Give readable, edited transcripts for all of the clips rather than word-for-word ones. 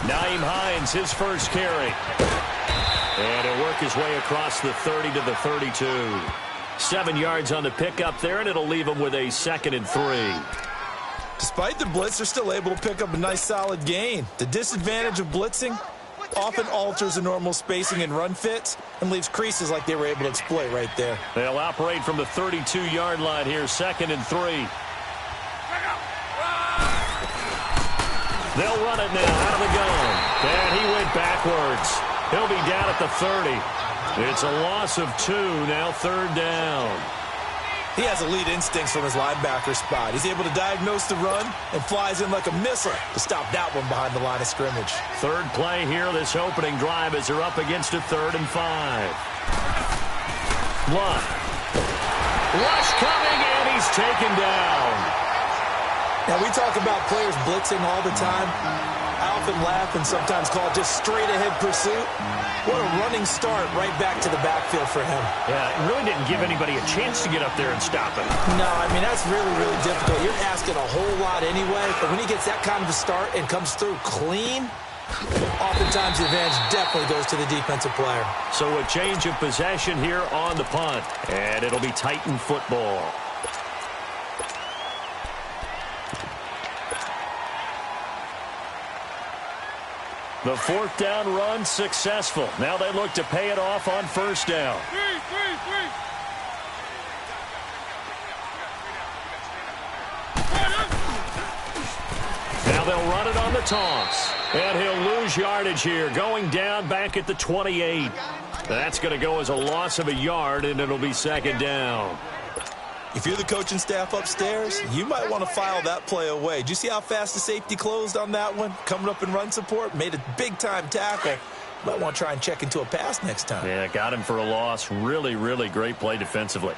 Naeem Hines, his first carry. And he'll work his way across the 30 to the 32. 7 yards on the pickup there, and it'll leave him with a 2nd and 3. Despite the blitz, they're still able to pick up a nice solid gain. The disadvantage of blitzing often alters the normal spacing and run fits and leaves creases like they were able to exploit right there. They'll operate from the 32-yard line here, 2nd and 3. They'll run it now out of the gun. And he went backwards. He'll be down at the 30. It's a loss of 2, now 3rd down. He has elite instincts from his linebacker spot. He's able to diagnose the run and flies in like a missile to stop that one behind the line of scrimmage. 3rd play here, this opening drive, as they're up against a 3rd and 5. Blunt. Rush coming, and he's taken down. Now, we talk about players blitzing all the time. I often laugh and sometimes call it just straight-ahead pursuit. What a running start right back to the backfield for him. Yeah, it really didn't give anybody a chance to get up there and stop him. No, I mean, that's really, really difficult. You're asking a whole lot anyway, but when he gets that kind of a start and comes through clean, oftentimes the advantage definitely goes to the defensive player. So a change of possession here on the punt, and it'll be Titan football. The 4th down run successful. Now they look to pay it off on 1st down. Now they'll run it on the toss. And he'll lose yardage here, going down back at the 28. That's going to go as a loss of a yard, and it'll be 2nd down. If you're the coaching staff upstairs, you might want to file that play away. Did you see how fast the safety closed on that one? Coming up in run support, made a big-time tackle. Might want to try and check into a pass next time. Yeah, got him for a loss. Really, really great play defensively.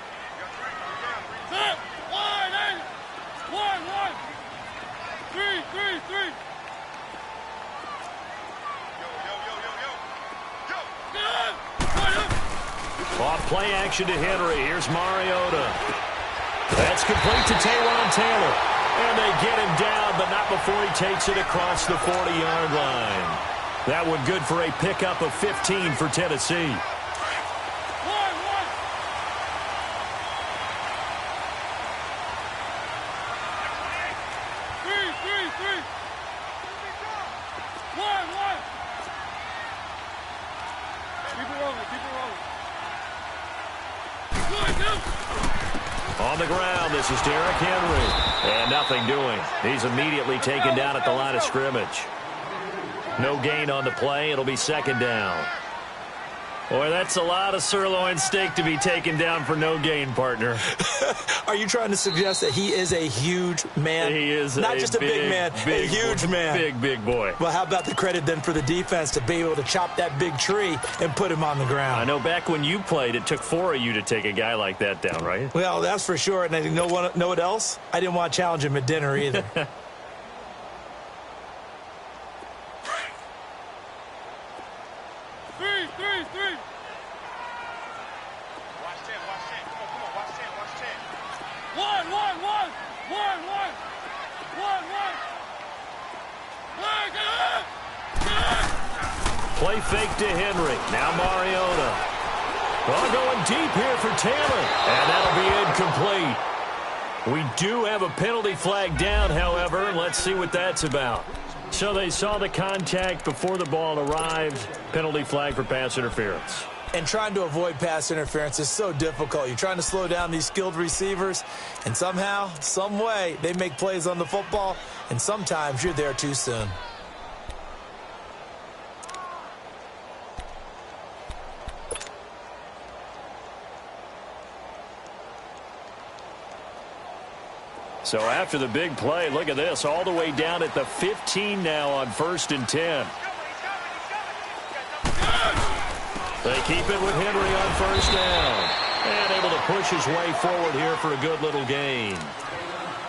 Off play action to Henry. Here's Mariota. That's complete to Taywan Taylor. And they get him down, but not before he takes it across the 40-yard line. That one good for a pickup of 15 for Tennessee. On the ground, this is Derrick Henry. And nothing doing. He's immediately taken down at the line of scrimmage. No gain on the play. It'll be 2nd down. Boy, that's a lot of sirloin steak to be taken down for no gain, partner. Are you trying to suggest that he is a huge man? He is not just a big man, a huge man. Big boy. Well, how about the credit then for the defense to be able to chop that big tree and put him on the ground? I know back when you played, it took 4 of you to take a guy like that down, right? Well, that's for sure. And you know what else? I didn't want to challenge him at dinner either. Play fake to Henry. Now Mariota. Well, going deep here for Taylor. And that'll be incomplete. We do have a penalty flag down, however. Let's see what that's about. So they saw the contact before the ball arrived. Penalty flag for pass interference. And trying to avoid pass interference is so difficult. You're trying to slow down these skilled receivers, and somehow, some way, they make plays on the football, and sometimes you're there too soon. So after the big play, look at this, all the way down at the 15 now on 1st and 10. They keep it with Henry on 1st down. And able to push his way forward here for a good little gain.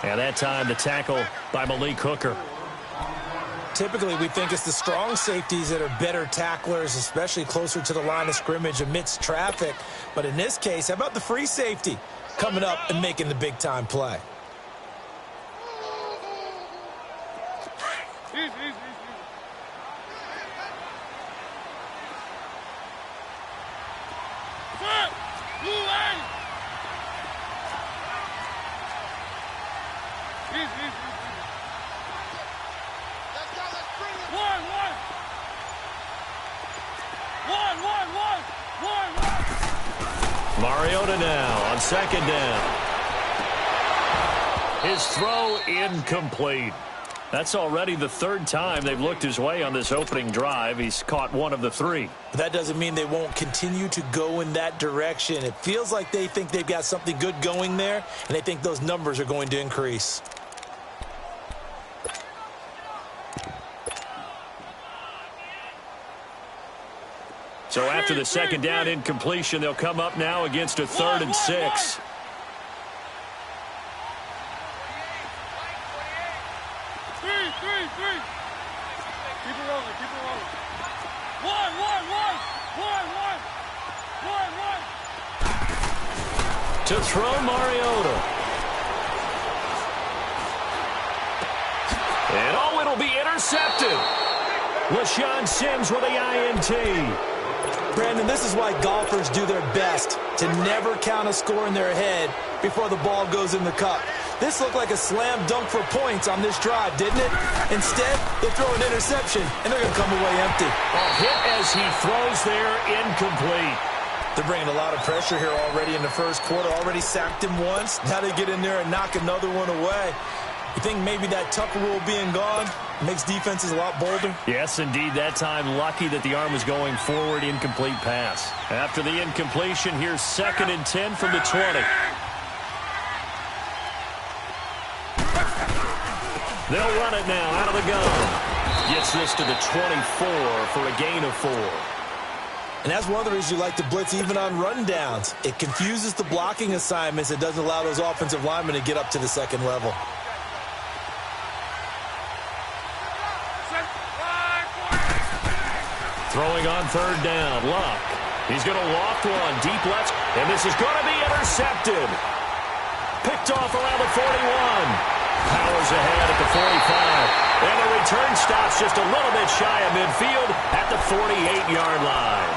And that time the tackle by Malik Hooker. Typically, we think it's the strong safeties that are better tacklers, especially closer to the line of scrimmage amidst traffic. But in this case, how about the free safety coming up and making the big-time play? Mariota now on second down. His throw incomplete. That's already the third time they've looked his way on this opening drive. He's caught one of the three. But that doesn't mean they won't continue to go in that direction. It feels like they think they've got something good going there, and they think those numbers are going to increase. So after the second down incompletion, they'll come up now against a 3rd and 6. To throw Mariota. And it'll be intercepted. LaShawn Sims with the INT. Brandon, this is why golfers do their best to never count a score in their head before the ball goes in the cup. This looked like a slam dunk for points on this drive, didn't it? Instead, they'll throw an interception, and they're going to come away empty. A hit as he throws there, incomplete. They're bringing a lot of pressure here already in the first quarter. Already sacked him once. Now they get in there and knock another one away. You think maybe that Tucker rule being gone makes defenses a lot bolder? Yes, indeed. That time, lucky that the arm was going forward, incomplete pass. After the incompletion, here's 2nd and 10 from the 20. They'll run it now out of the gun. Gets this to the 24 for a gain of 4. And that's one of the reasons you like to blitz even on rundowns. It confuses the blocking assignments. It doesn't allow those offensive linemen to get up to the second level. Throwing on 3rd down, Luck. He's going to loft one deep left, and this is going to be intercepted. Picked off around the 41. Powers ahead at the 45. And the return stops just a little bit shy of midfield at the 48-yard line.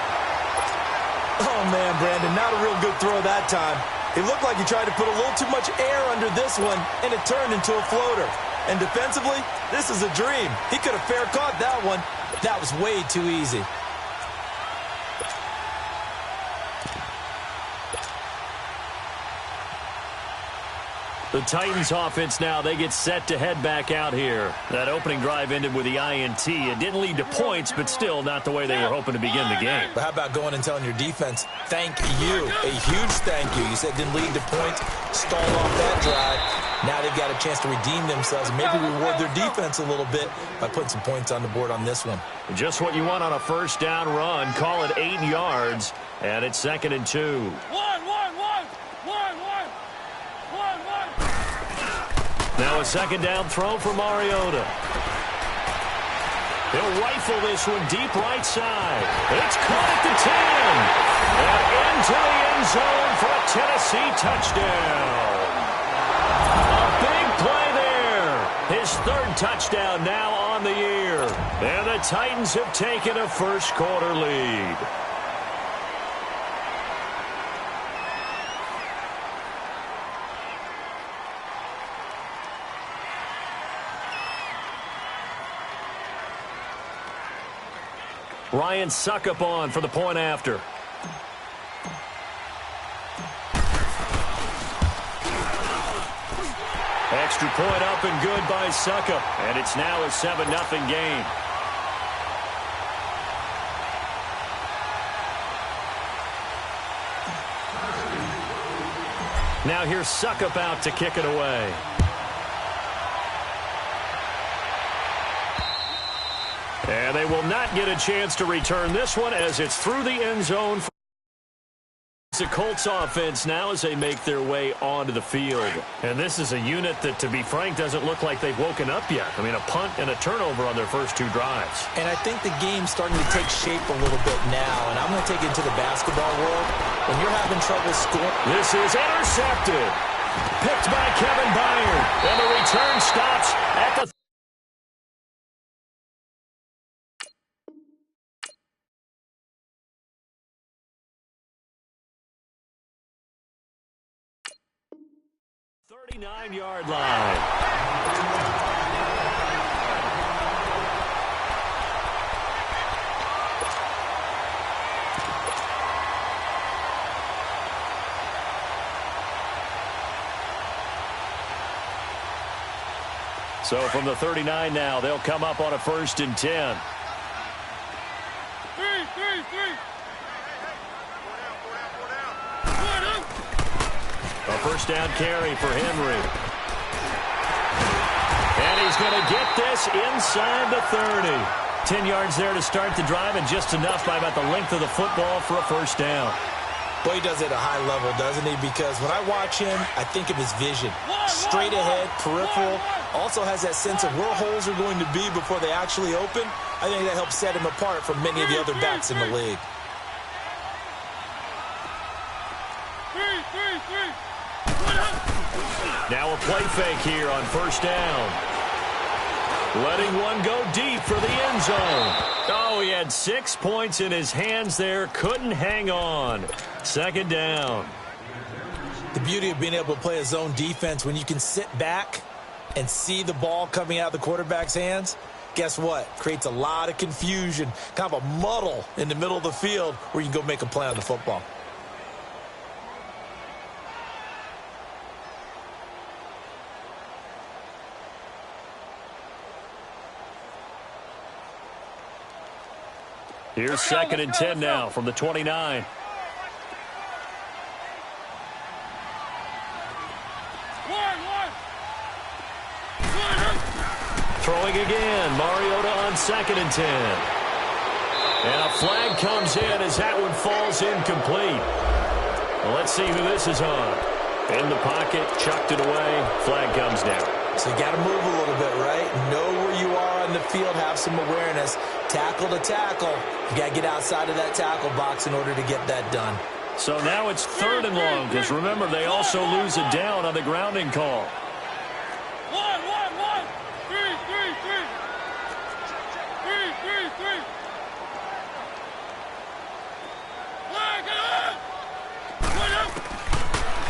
Oh, man, Brandon, not a real good throw that time. It looked like he tried to put a little too much air under this one, and it turned into a floater. And defensively, this is a dream. He could have fair caught that one. That was way too easy. The Titans offense now, they get set to head back out here. That opening drive ended with the INT. It didn't lead to points, but still not the way they were hoping to begin the game. But how about going and telling your defense, thank you, a huge thank you. You said didn't lead to points, stalled off that drive. Now they've got a chance to redeem themselves, maybe reward their defense a little bit by putting some points on the board on this one. Just what you want on a first down run. Call it 8 yards, and it's 2nd and 2. Now a 2nd down throw for Mariota. He'll rifle this one deep right side. It's caught at the 10. And into the end zone for a Tennessee touchdown. A big play there. His 3rd touchdown now on the year. And the Titans have taken a first quarter lead. Ryan Suckup on for the point after. Extra point up and good by Suckup. And it's now a 7-0 game. Now here's Suckup out to kick it away. And they will not get a chance to return this one as it's through the end zone. The Colts offense now as they make their way onto the field. And this is a unit that, to be frank, doesn't look like they've woken up yet. I mean, a punt and a turnover on their first 2 drives. And I think the game's starting to take shape a little bit now. And I'm going to take it into the basketball world. When you're having trouble scoring. This is intercepted. Picked by Kevin Byard. And the return stops at the 39-yard line. So from the 39 now, they'll come up on a 1st and 10. A first down carry for Henry. And he's going to get this inside the 30. 10 yards there to start the drive, and just enough by about the length of the football for a first down. Well, he does it at a high level, doesn't he? Because when I watch him, I think of his vision. Straight ahead, peripheral. Also has that sense of where holes are going to be before they actually open. I think that helps set him apart from many of the other backs in the league. Now a play fake here on first down. Letting one go deep for the end zone. Oh, he had 6 points in his hands there. Couldn't hang on. Second down. The beauty of being able to play a zone defense when you can sit back and see the ball coming out of the quarterback's hands, guess what? Creates a lot of confusion, kind of a muddle in the middle of the field where you can go make a play on the football. Here's 2nd and 10 now from the 29. Throwing again. Mariota on 2nd and 10. And a flag comes in as that one falls incomplete. Well, let's see who this is on. In the pocket, chucked it away. Flag comes down. So you got to move a little bit, right? Know where you are on the field, have some awareness. Tackle to tackle. You got to get outside of that tackle box in order to get that done. So now it's 3rd and long, because remember, they also lose it down on the grounding call.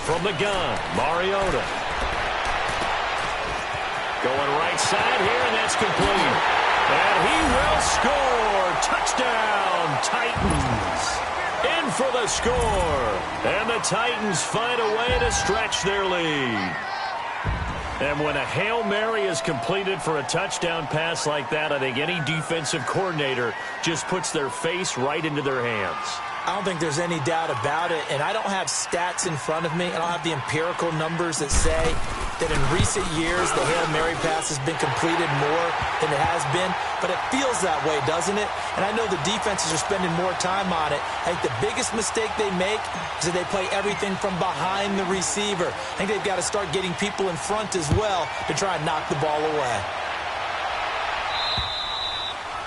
From the gun, Mariota. Going right side here, and that's complete. And he will score. Touchdown, Titans. In for the score. And the Titans find a way to stretch their lead. And when a Hail Mary is completed for a touchdown pass like that, I think any defensive coordinator just puts their face right into their hands. I don't think there's any doubt about it, and I don't have stats in front of me. I don't have the empirical numbers that say that in recent years the Hail Mary pass has been completed more than it has been, but it feels that way, doesn't it? And I know the defenses are spending more time on it. I think the biggest mistake they make is that they play everything from behind the receiver. I think they've got to start getting people in front as well to try and knock the ball away.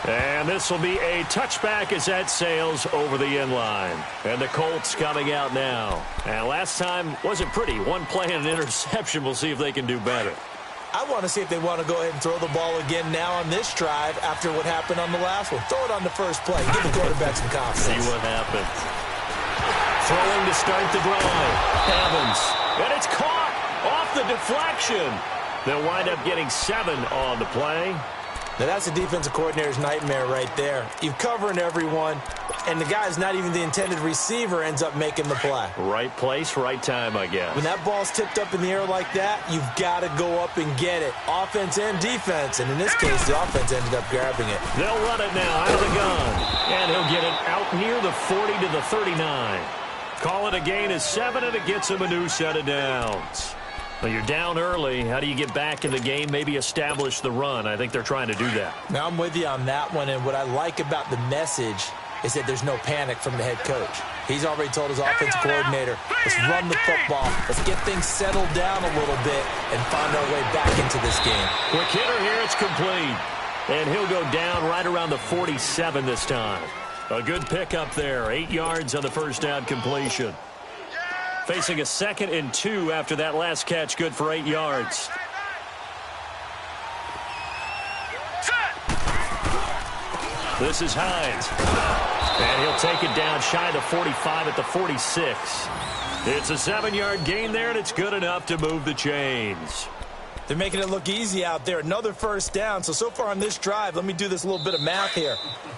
And this will be a touchback as that sails over the end line. And the Colts coming out now. And last time wasn't pretty. One play and an interception. We'll see if they can do better. I want to see if they want to go ahead and throw the ball again now on this drive after what happened on the last one. Throw it on the first play. Give the quarterback some confidence. See what happens. Throwing to start the drive. Evans. And it's caught off the deflection. They'll wind up getting 7 on the play. Now, that's a defensive coordinator's nightmare right there. You're covering everyone, and the guy's not even the intended receiver ends up making the play. Right place, right time, I guess. When that ball's tipped up in the air like that, you've got to go up and get it. Offense and defense, and in this case, the offense ended up grabbing it. They'll run it now out of the gun, and he'll get it out near the 40 to the 39. Call it a gain of 7, and it gets him a new set of downs. Well, you're down early. How do you get back in the game, maybe establish the run? I think they're trying to do that. Now, I'm with you on that one, and what I like about the message is that there's no panic from the head coach. He's already told his offensive coordinator, let's run the football, let's get things settled down a little bit and find our way back into this game. Quick hitter here, it's complete. And he'll go down right around the 47 this time. A good pickup there, 8 yards on the first down completion. Facing a 2nd and 2 after that last catch, good for 8 yards. This is Hines. And he'll take it down shy of the 45 at the 46. It's a 7-yard gain there, and it's good enough to move the chains. They're making it look easy out there. Another first down. So far on this drive, let me do this little bit of math here.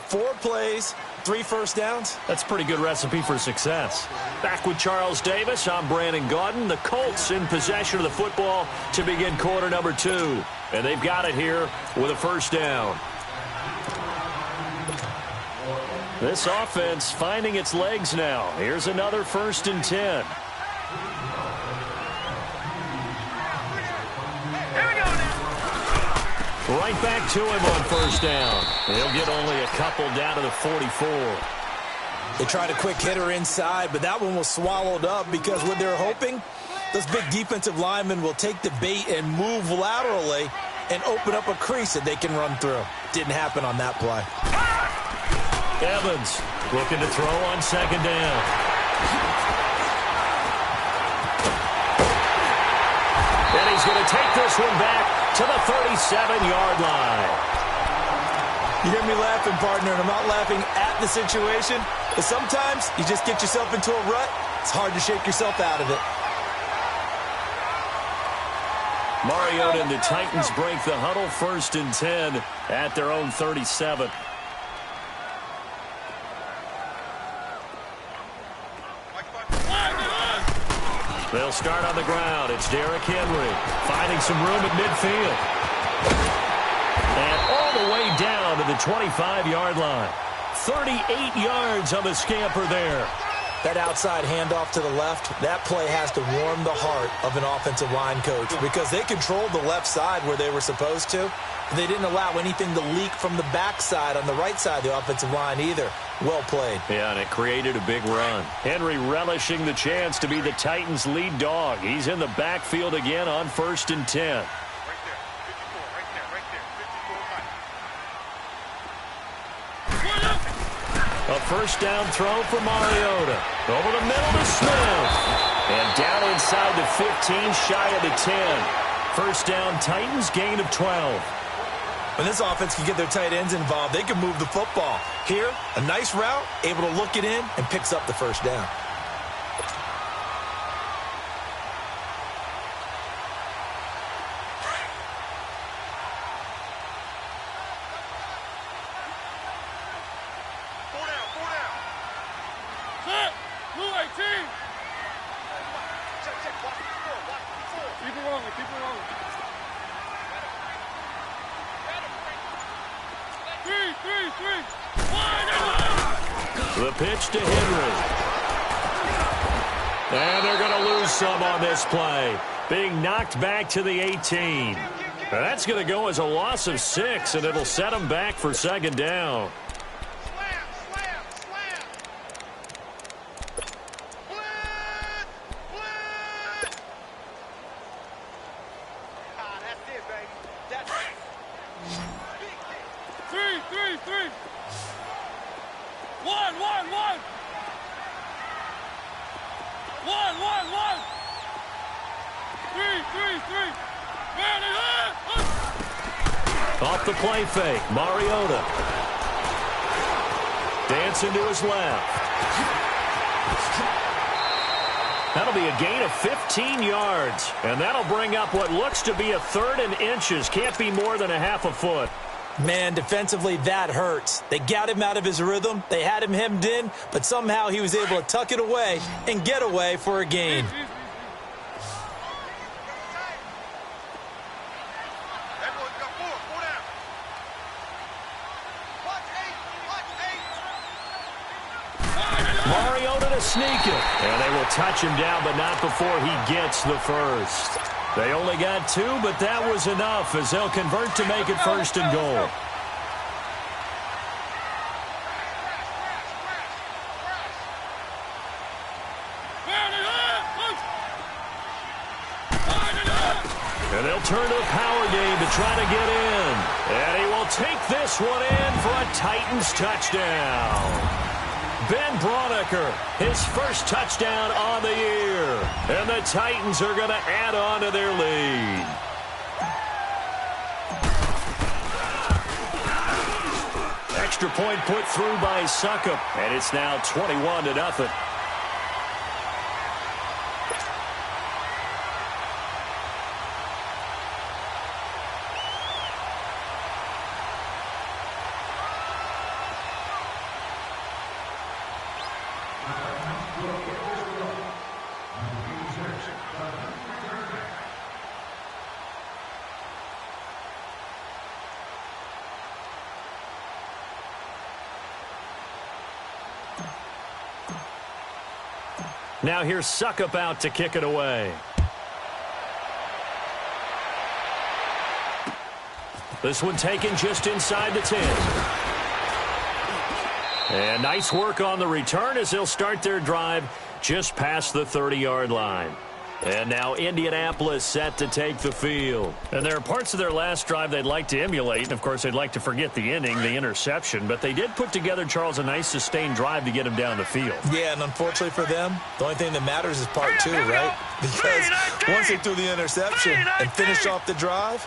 4 plays, 3 first downs. That's a pretty good recipe for success. Back with Charles Davis, I'm Brandon Gaudin. The Colts in possession of the football to begin quarter number 2. And they've got it here with a first down. This offense finding its legs now. Here's another 1st and 10. Right back to him on first down. He'll get only a couple down to the 44. They tried a quick hitter inside, but that one was swallowed up because what they're hoping, those big defensive linemen will take the bait and move laterally and open up a crease that they can run through. Didn't happen on that play. Evans looking to throw on second down. And he's going to take this one back to the 37-yard line. You hear me laughing, partner, and I'm not laughing at the situation, but sometimes you just get yourself into a rut. It's hard to shake yourself out of it. Mariota and the Titans break the huddle, 1st and 10 at their own 37. They'll start on the ground. It's Derrick Henry finding some room at midfield. And all the way down to the 25-yard line. 38 yards on the scamper there. That outside handoff to the left, that play has to warm the heart of an offensive line coach because they controlled the left side where they were supposed to. They didn't allow anything to leak from the backside on the right side of the offensive line either. Well played. Yeah, and it created a big run. Henry relishing the chance to be the Titans' lead dog. He's in the backfield again on 1st and 10. A first down throw for Mariota. Over the middle to Smith. And down inside the 15, shy of the 10. First down, Titans, gain of 12. When this offense can get their tight ends involved, they can move the football. Here, a nice route, able to look it in, and picks up the first down. The pitch to Henry. And they're going to lose some on this play. Being knocked back to the 18. Now that's going to go as a loss of 6, and it'll set them back for second down. Off the play fake, Mariota. Dancing to his left. That'll be a gain of 15 yards. And that'll bring up what looks to be a 3rd and inches. Can't be more than a half a foot. Man, defensively, that hurts. They got him out of his rhythm. They had him hemmed in, but somehow he was able to tuck it away and get away for a gain. Mariota to sneak it. And they will touch him down, but not before he gets the first. They only got 2, but that was enough as they'll convert to make it 1st and goal. And they'll turn to a power game to try to get in. And he will take this one in for a Titans touchdown. Ben Braunecker, his first touchdown on the year. And the Titans are going to add on to their lead. Extra point put through by Succop. And it's now 21-0. Now here's Suckup out to kick it away. This one taken just inside the 10. And nice work on the return as they'll start their drive just past the 30-yard line. And now Indianapolis set to take the field. And there are parts of their last drive they'd like to emulate. And, of course, they'd like to forget the inning, the interception. But they did put together, Charles, a nice sustained drive to get him down the field. Yeah, and unfortunately for them, the only thing that matters is part two, right? Because once they threw the interception and finished off the drive,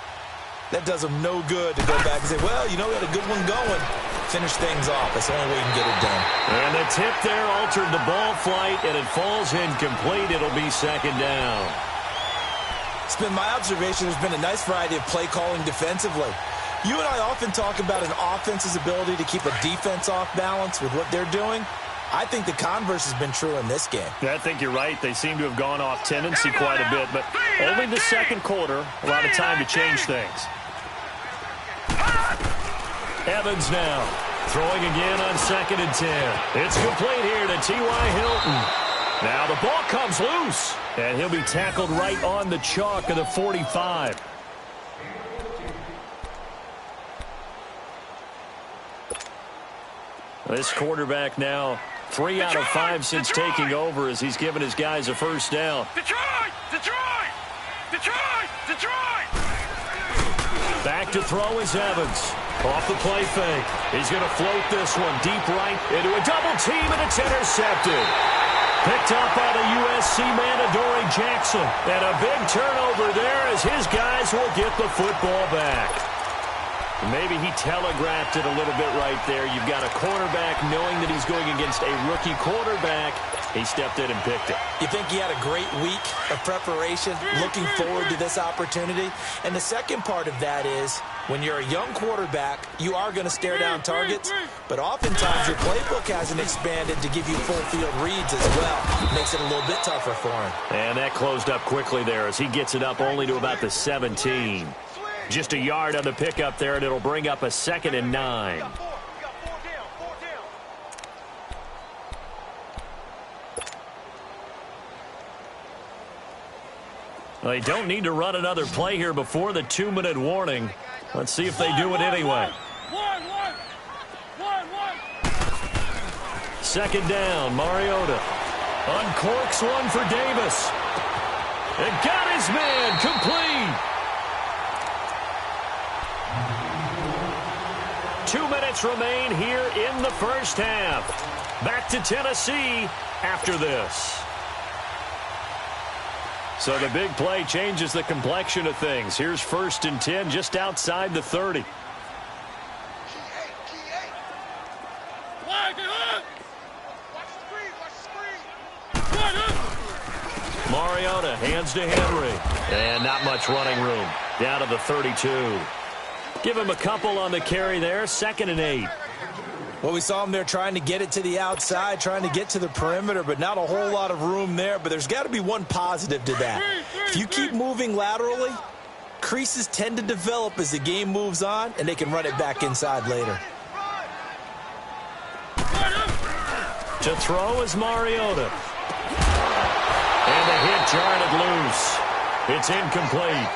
that does them no good to go back and say, well, you know, we had a good one going. Finish things off. That's the only way you can get it done. And the tip there altered the ball flight, and it falls incomplete. It'll be second down. It's been my observation there's been a nice variety of play calling defensively. You and I often talk about an offense's ability to keep a defense off balance with what they're doing. I think the converse has been true in this game. Yeah, I think you're right. They seem to have gone off tendency quite a bit, but only the second quarter, a lot of time to change things. Evans now throwing again on 2nd and 10. It's complete here to T.Y. Hilton. Now the ball comes loose, and he'll be tackled right on the chalk of the 45. This quarterback now 3 out of 5 since taking over as he's given his guys a first down. Detroit! Back to throw is Evans. Off the play fake. He's going to float this one deep right into a double team, and it's intercepted. Picked up by the USC man, Adoree Jackson. And a big turnover there as his guys will get the football back. Maybe he telegraphed it a little bit right there. You've got a quarterback knowing that he's going against a rookie quarterback. He stepped in and picked it. You think he had a great week of preparation, looking forward to this opportunity? And the second part of that is, when you're a young quarterback, you are going to stare down targets, but oftentimes your playbook hasn't expanded to give you full field reads as well. Makes it a little bit tougher for him. And that closed up quickly there as he gets it up only to about the 17. Just a yard on the pickup there, and it'll bring up a 2nd and 9. They don't need to run another play here before the 2-minute warning. Let's see if they do it anyway. 2nd down, Mariota. Uncorks one for Davis. And got his man complete. 2 minutes remain here in the first half. Back to Tennessee after this. So the big play changes the complexion of things. Here's 1st and 10 just outside the 30. Mariota hands to Henry. And not much running room. Down to the 32. Give him a couple on the carry there. 2nd and 8. Well, we saw him there trying to get it to the outside, trying to get to the perimeter, but not a whole lot of room there. But there's got to be one positive to that. If you keep moving laterally, creases tend to develop as the game moves on, and they can run it back inside later. To throw is Mariota. And the hit jarred it loose. It's incomplete.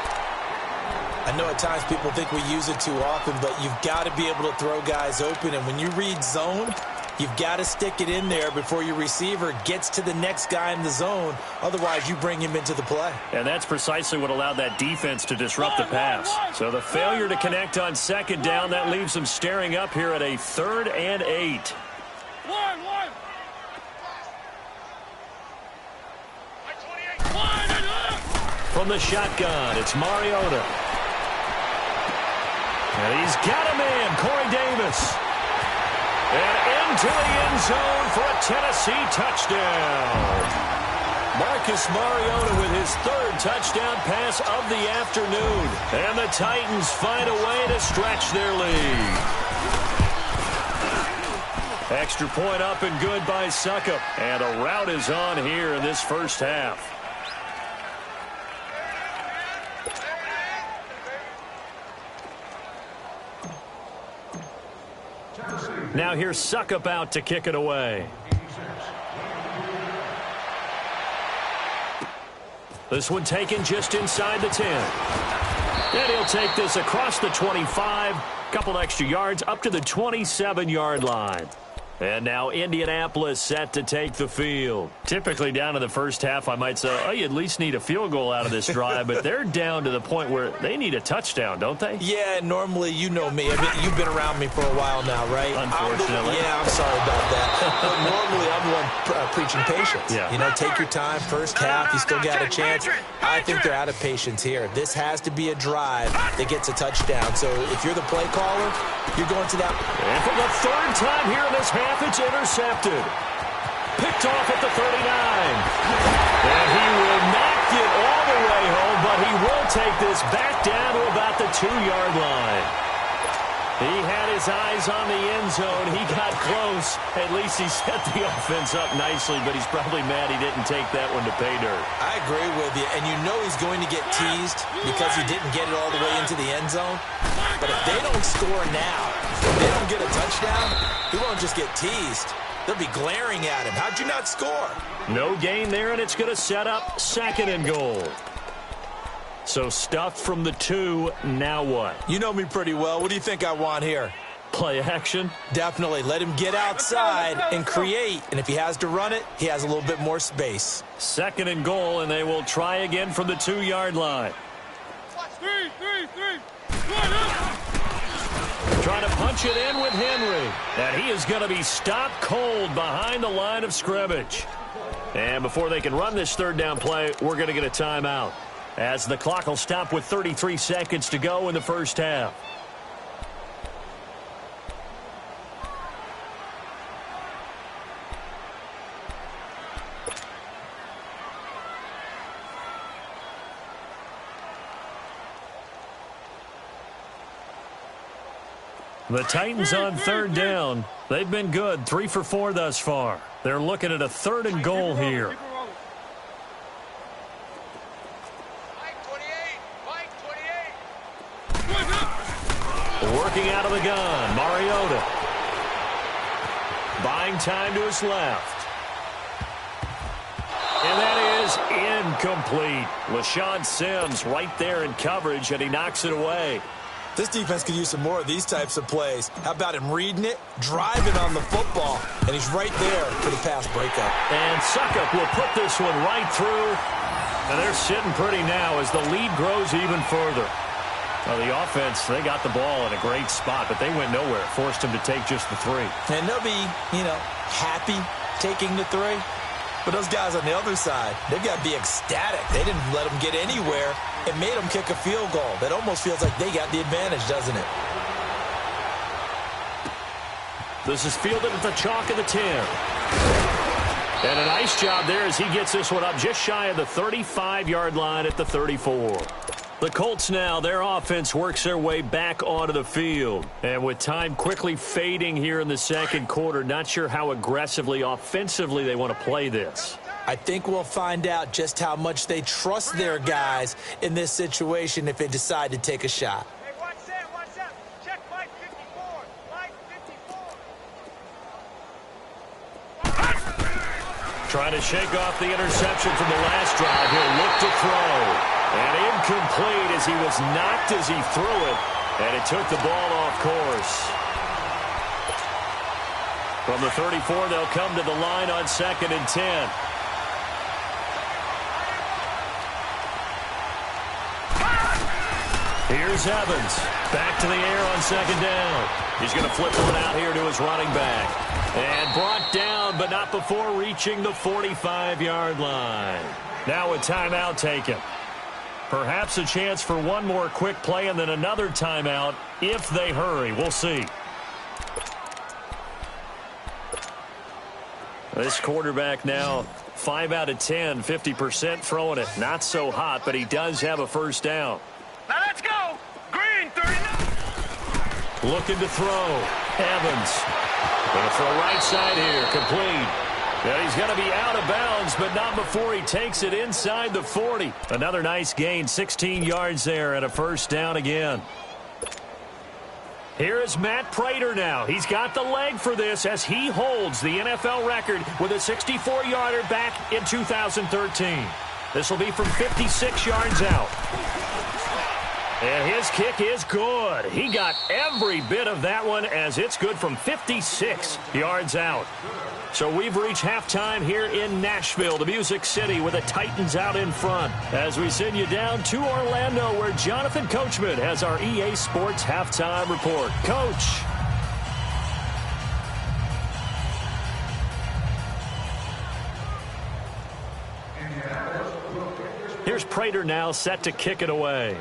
I know at times people think we use it too often, but you've got to be able to throw guys open. And when you read zone, you've got to stick it in there before your receiver gets to the next guy in the zone. Otherwise, you bring him into the play. And that's precisely what allowed that defense to disrupt the pass. So the failure to connect on 2nd down, that leaves them staring up here at a 3rd and 8. From the shotgun, it's Mariota. And he's got a man, Corey Davis. And into the end zone for a Tennessee touchdown. Marcus Mariota with his 3rd touchdown pass of the afternoon. And the Titans find a way to stretch their lead. Extra point up and good by Suckup. And a rout is on here in this first half. Now here's Suckup out to kick it away. This one taken just inside the 10. And he'll take this across the 25. Couple extra yards up to the 27-yard line. And now Indianapolis set to take the field. Typically down in the first half, I might say, oh, you at least need a field goal out of this drive. But they're down to the point where they need a touchdown, don't they? Yeah, normally, you know me. I mean, you've been around me for a while now, right? Unfortunately. I'm sorry about that. But normally, I'm the one preaching patience. Yeah. You know, take your time. First half, you still got a chance. I think they're out of patience here. This has to be a drive that gets a touchdown. So if you're the play caller, you're going to that. And for the third time here in this half, it's intercepted. Picked off at the 39. And he will not get all the way home, but he will take this back down to about the 2-yard line. He had his eyes on the end zone. He got close. At least he set the offense up nicely, but he's probably mad he didn't take that one to pay dirt. I agree with you, and you know he's going to get teased because he didn't get it all the way into the end zone. But if they don't score now, if they don't get a touchdown, he won't just get teased. They'll be glaring at him. How'd you not score? No gain there, and it's going to set up 2nd and goal. So stuffed from the 2, now what? You know me pretty well. What do you think I want here? Play action? Definitely. Let him get outside and create. And if he has to run it, he has a little bit more space. 2nd and goal, and they will try again from the 2-yard line. Trying to punch it in with Henry. And he is going to be stopped cold behind the line of scrimmage. And before they can run this 3rd down play, we're going to get a timeout, as the clock will stop with 33 seconds to go in the first half. The Titans on 3rd down. They've been good, 3 for 4 thus far. They're looking at a 3rd and goal here. Working out of the gun, Mariota. Buying time to his left. And that is incomplete. LaShawn Sims right there in coverage, and he knocks it away. This defense could use some more of these types of plays. How about him reading it, driving on the football, and he's right there for the pass breakup. And Suckup will put this one right through. And they're sitting pretty now as the lead grows even further. Well, the offense, they got the ball in a great spot, but they went nowhere. Forced him to take just the 3. And they'll be, happy taking the 3. But those guys on the other side, they've got to be ecstatic. They didn't let them get anywhere and made them kick a field goal. That almost feels like they got the advantage, doesn't it? This is fielded at the chalk of the 10. And a nice job there as he gets this one up just shy of the 35-yard line at the 34. The Colts now, their offense works their way back onto the field. And with time quickly fading here in the 2nd quarter, not sure how aggressively, offensively they want to play this. I think we'll find out just how much they trust their guys in this situation if they decide to take a shot. Hey, watch that. Check Mike 54. Mike 54. Trying to shake off the interception from the last drive. He'll look to throw. And incomplete as he was knocked as he threw it. And it took the ball off course. From the 34, they'll come to the line on 2nd and 10. Here's Evans. Back to the air on 2nd down. He's going to flip one out here to his running back. And brought down, but not before reaching the 45-yard line. Now a timeout taken. Perhaps a chance for one more quick play and then another timeout if they hurry. We'll see. This quarterback now 5 out of 10, 50% throwing it. Not so hot, but he does have a first down. Now let's go. Green, 39. Looking to throw. Evans. And it's the right side here, complete. And he's going to be out of bounds, but not before he takes it inside the 40. Another nice gain, 16 yards there, and a first down again. Here is Matt Prater now. He's got the leg for this as he holds the NFL record with a 64-yarder back in 2013. This will be from 56 yards out. And his kick is good. He got every bit of that one as it's good from 56 yards out. So we've reached halftime here in Nashville, the Music City, with the Titans out in front. As we send you down to Orlando, where Jonathan Coachman has our EA Sports halftime report. Coach. Here's Prater now set to kick it away.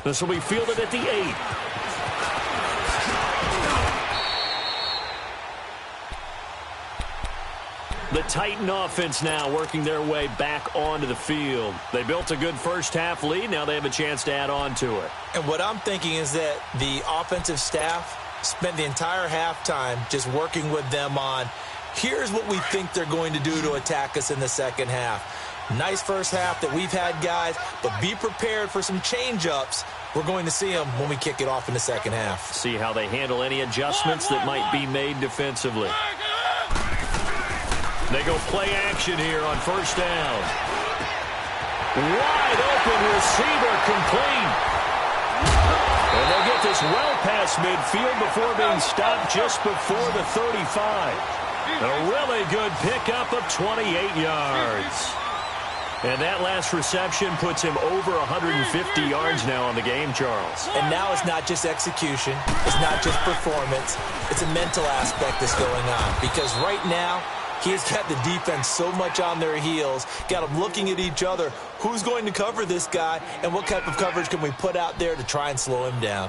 This will be fielded at the 8. The Titan offense now working their way back onto the field. They built a good first-half lead. Now they have a chance to add on to it. And what I'm thinking is that the offensive staff spent the entire halftime just working with them on, here's what we think they're going to do to attack us in the second half. Nice first half that we've had, guys, but be prepared for some change-ups. We're going to see them when we kick it off in the second half. See how they handle any adjustments that might be made defensively. They go play action here on first down. Wide open receiver complete. And they'll get this well past midfield before being stopped just before the 35. A really good pickup of 28 yards. And that last reception puts him over 150 yards now on the game, Charles. And now it's not just execution. It's not just performance. It's a mental aspect that's going on. Because right now, he's got the defense so much on their heels, got them looking at each other. Who's going to cover this guy, and what type of coverage can we put out there to try and slow him down?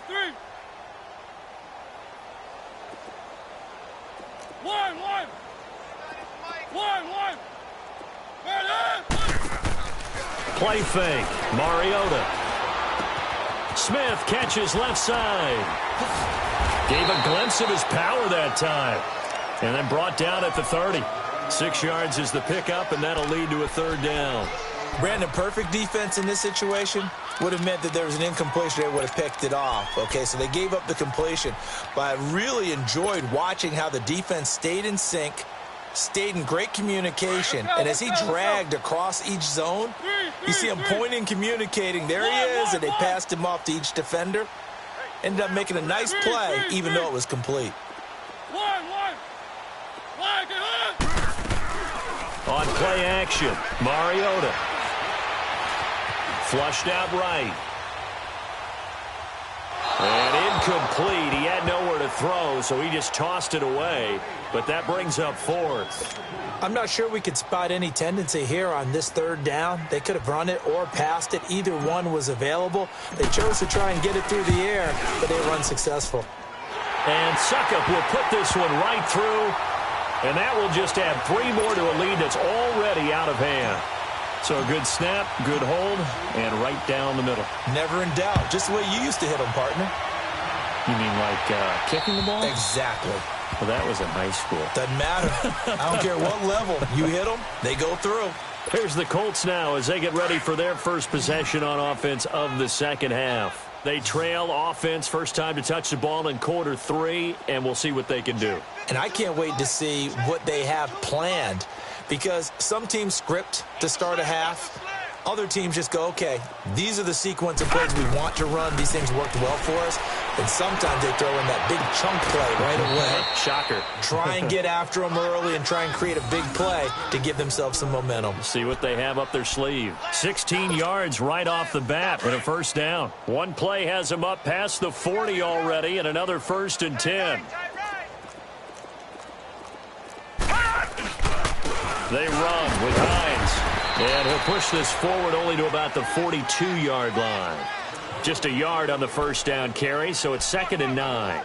Three. One. Play fake. Mariota. Smith catches left side. Gave a glimpse of his power that time. And then brought down at the 30. 6 yards is the pickup, and that'll lead to a third down. Brandon, perfect defense in this situation would have meant that there was an incompletion. They would have picked it off. Okay, so they gave up the completion. But I really enjoyed watching how the defense stayed in sync, stayed in great communication, and as he dragged across each zone, you see him pointing, communicating. There he is, and they passed him off to each defender. Ended up making a nice play, even though it was complete. On play action, Mariota. Flushed out right. And incomplete. He had nowhere to throw, so he just tossed it away. But that brings up fourth. I'm not sure we could spot any tendency here on this third down. They could have run it or passed it. Either one was available. They chose to try and get it through the air, but they were unsuccessful. And Suckup will put this one right through. And that will just add 3 more to a lead that's already out of hand. So a good snap, good hold, and right down the middle. Never in doubt. Just the way you used to hit them, partner. You mean like kicking the ball? Exactly. Well, that was in high school. Doesn't matter. I don't care what level. You hit them, they go through. Here's the Colts now as they get ready for their first possession on offense of the second half. They trail offense, first time to touch the ball in quarter 3, and we'll see what they can do. And I can't wait to see what they have planned, because some teams script to start a half. Other teams just go, okay, these are the sequence of plays we want to run. These things worked well for us. And sometimes they throw in that big chunk play right away. Shocker. Try and get after them early and try and create a big play to give themselves some momentum. See what they have up their sleeve. 16 yards right off the bat and a first down. One play has them up past the 40 already, and another 1st and 10. They run with Hines. And he'll push this forward only to about the 42-yard line. Just a yard on the first down carry, so it's 2nd and 9.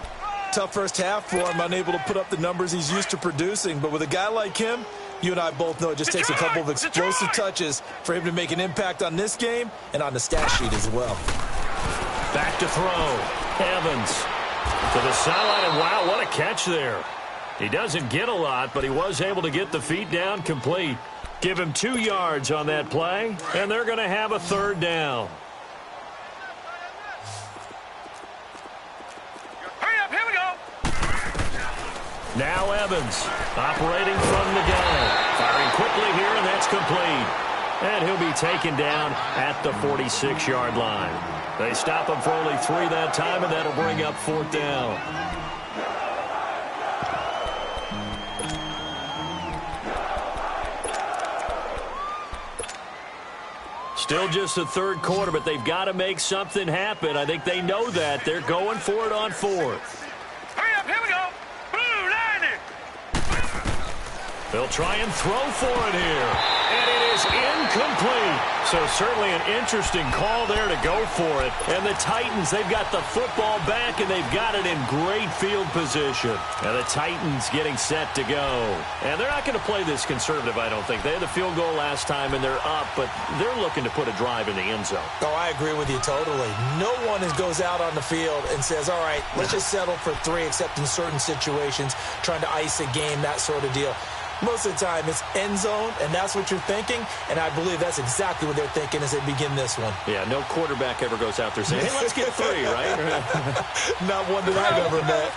Tough first half for him, unable to put up the numbers he's used to producing. But with a guy like him, you and I both know it just takes a couple of explosive touches for him to make an impact on this game and on the stat sheet as well. Back to throw. Evans to the sideline, and wow, what a catch there. He doesn't get a lot, but he was able to get the feet down complete. Give him 2 yards on that play, and they're going to have a 3rd down. Hurry up, here we go. Now Evans operating from the gun. Firing quickly here, and that's complete. And he'll be taken down at the 46-yard line. They stop him for only 3 that time, and that'll bring up 4th down. Still just the 3rd quarter, but they've got to make something happen. I think they know that. They're going for it on 4th. Hurry up, here we go. Blue 90. They'll try and throw for it here. And it is incomplete. So certainly an interesting call there to go for it. And the Titans, they've got the football back, and they've got it in great field position. And the Titans getting set to go. And they're not going to play this conservative, I don't think. They had the field goal last time, and they're up, but they're looking to put a drive in the end zone. Oh, I agree with you totally. No one goes out on the field and says, all right, let's just settle for 3, except in certain situations, trying to ice a game, that sort of deal. Most of the time, it's end zone, and that's what you're thinking, and I believe that's exactly what they're thinking as they begin this one. Yeah, no quarterback ever goes out there saying, hey, let's get 3, right? Not one that I've ever met.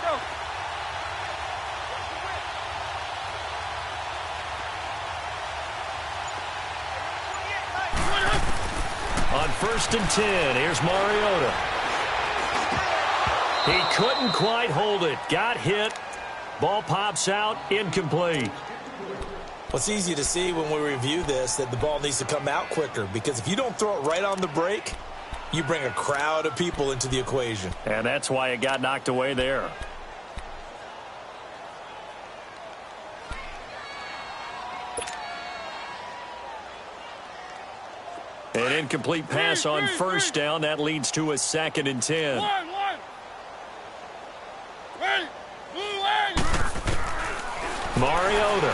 On 1st and 10, here's Mariota. He couldn't quite hold it. Got hit. Ball pops out, incomplete. Well, it's easy to see when we review this that the ball needs to come out quicker, because if you don't throw it right on the break, you bring a crowd of people into the equation. And that's why it got knocked away there. An incomplete pass on 1st down. That leads to a 2nd and 10. Mariota.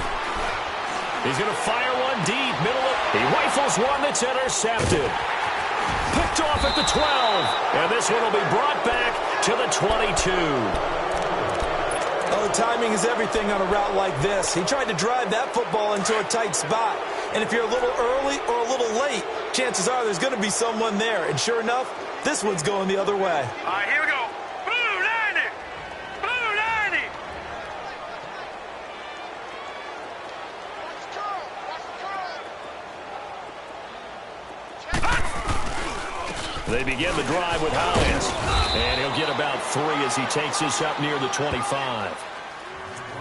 He's going to fire one deep. Middle of, he rifles one that's intercepted. Picked off at the 12. And this one will be brought back to the 22. Oh, timing is everything on a route like this. He tried to drive that football into a tight spot. And if you're a little early or a little late, chances are there's going to be someone there. And sure enough, this one's going the other way. All right, here we go. Blue 90. Blue 90. They begin the drive with Hines. And he'll get about 3 as he takes this up near the 25.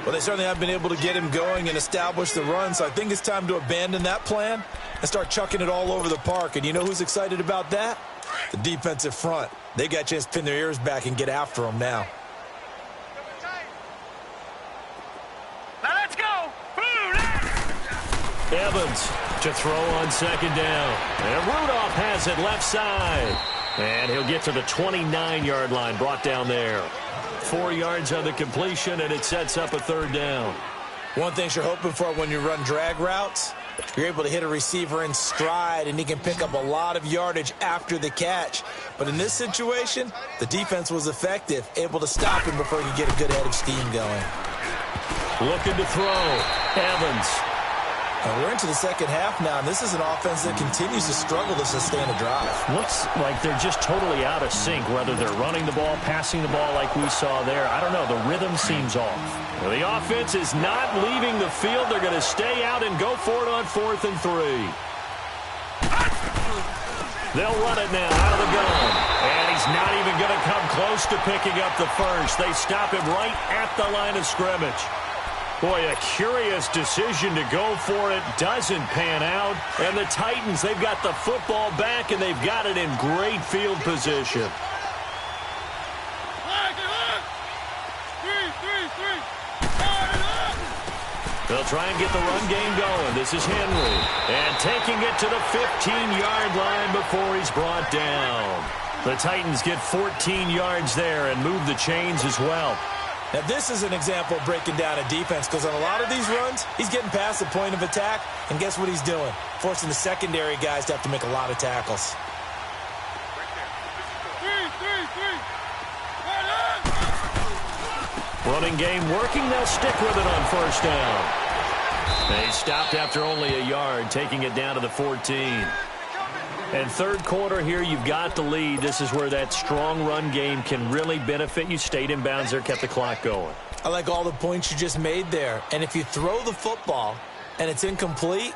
Well, they certainly have been able to get him going and establish the run, so I think it's time to abandon that plan and start chucking it all over the park. And you know who's excited about that? The defensive front. They got a chance to pin their ears back and get after him now. Now let's go. Blue 90. Evans to throw on 2nd down. And Rudolph has it left side. And he'll get to the 29-yard line, brought down there. 4 yards on the completion, and it sets up a 3rd down. One thing you're hoping for when you run drag routes, you're able to hit a receiver in stride, and he can pick up a lot of yardage after the catch. But in this situation, the defense was effective, able to stop him before he could get a good head of steam going. Looking to throw. Evans. And we're into the second half now, and this is an offense that continues to struggle to sustain a drive. Looks like they're just totally out of sync, whether they're running the ball, passing the ball like we saw there. I don't know. The rhythm seems off. Well, the offense is not leaving the field. They're going to stay out and go for it on 4th and 3. They'll run it now out of the gun. And he's not even going to come close to picking up the first. They stop him right at the line of scrimmage. Boy, a curious decision to go for it. Doesn't pan out. And the Titans, they've got the football back, and they've got it in great field position. They'll try and get the run game going. This is Henry. And taking it to the 15-yard line before he's brought down. The Titans get 14 yards there and move the chains as well. Now, this is an example of breaking down a defense because on a lot of these runs, he's getting past the point of attack, and guess what he's doing? Forcing the secondary guys to have to make a lot of tackles. Running game working. They'll stick with it on first down. They stopped after only a yard, taking it down to the 14. And third quarter here, you've got the lead. This is where that strong run game can really benefit you. Stayed in bounds there, kept the clock going. I like all the points you just made there. And if you throw the football and it's incomplete,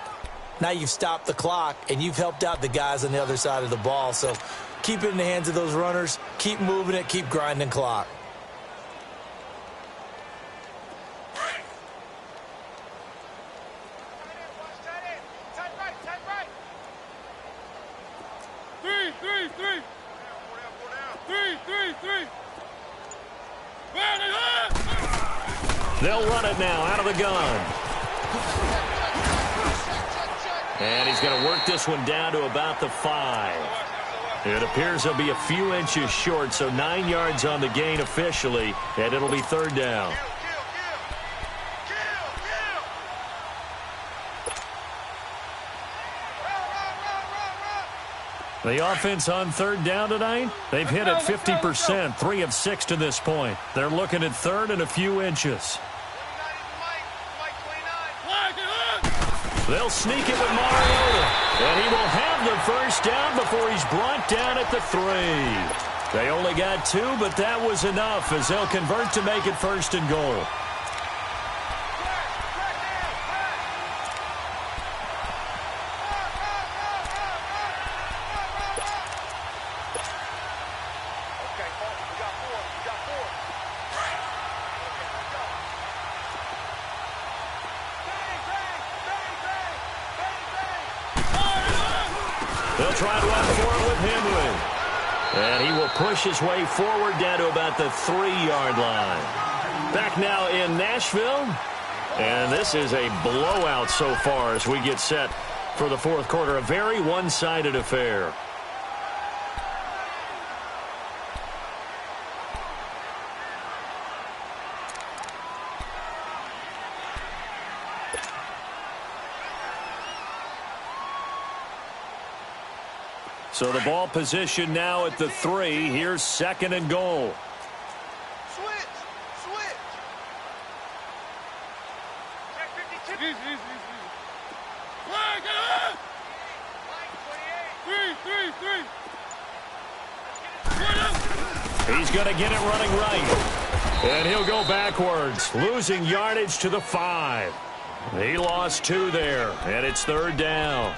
now you've stopped the clock and you've helped out the guys on the other side of the ball. So keep it in the hands of those runners. Keep moving it. Keep grinding clock. They'll run it now out of the gun. And he's going to work this one down to about the 5. It appears he'll be a few inches short, so 9 yards on the gain officially, and it'll be third down. The offense on third down tonight, they've hit it 50%, 3 of 6 to this point. They're looking at third and a few inches. They'll sneak it with Mariota, and he will have the first down before he's brought down at the 3. They only got 2, but that was enough as they'll convert to make it first and goal. They'll try to run for it with Henry. And he will push his way forward down to about the 3-yard line. Back now in Nashville. And this is a blowout so far as we get set for the fourth quarter. A very one-sided affair. So the ball position now at the 3. Here's second and goal. Switch. Check 52. He's going to get it running right. And he'll go backwards, losing yardage to the 5. He lost 2 there, and it's third down.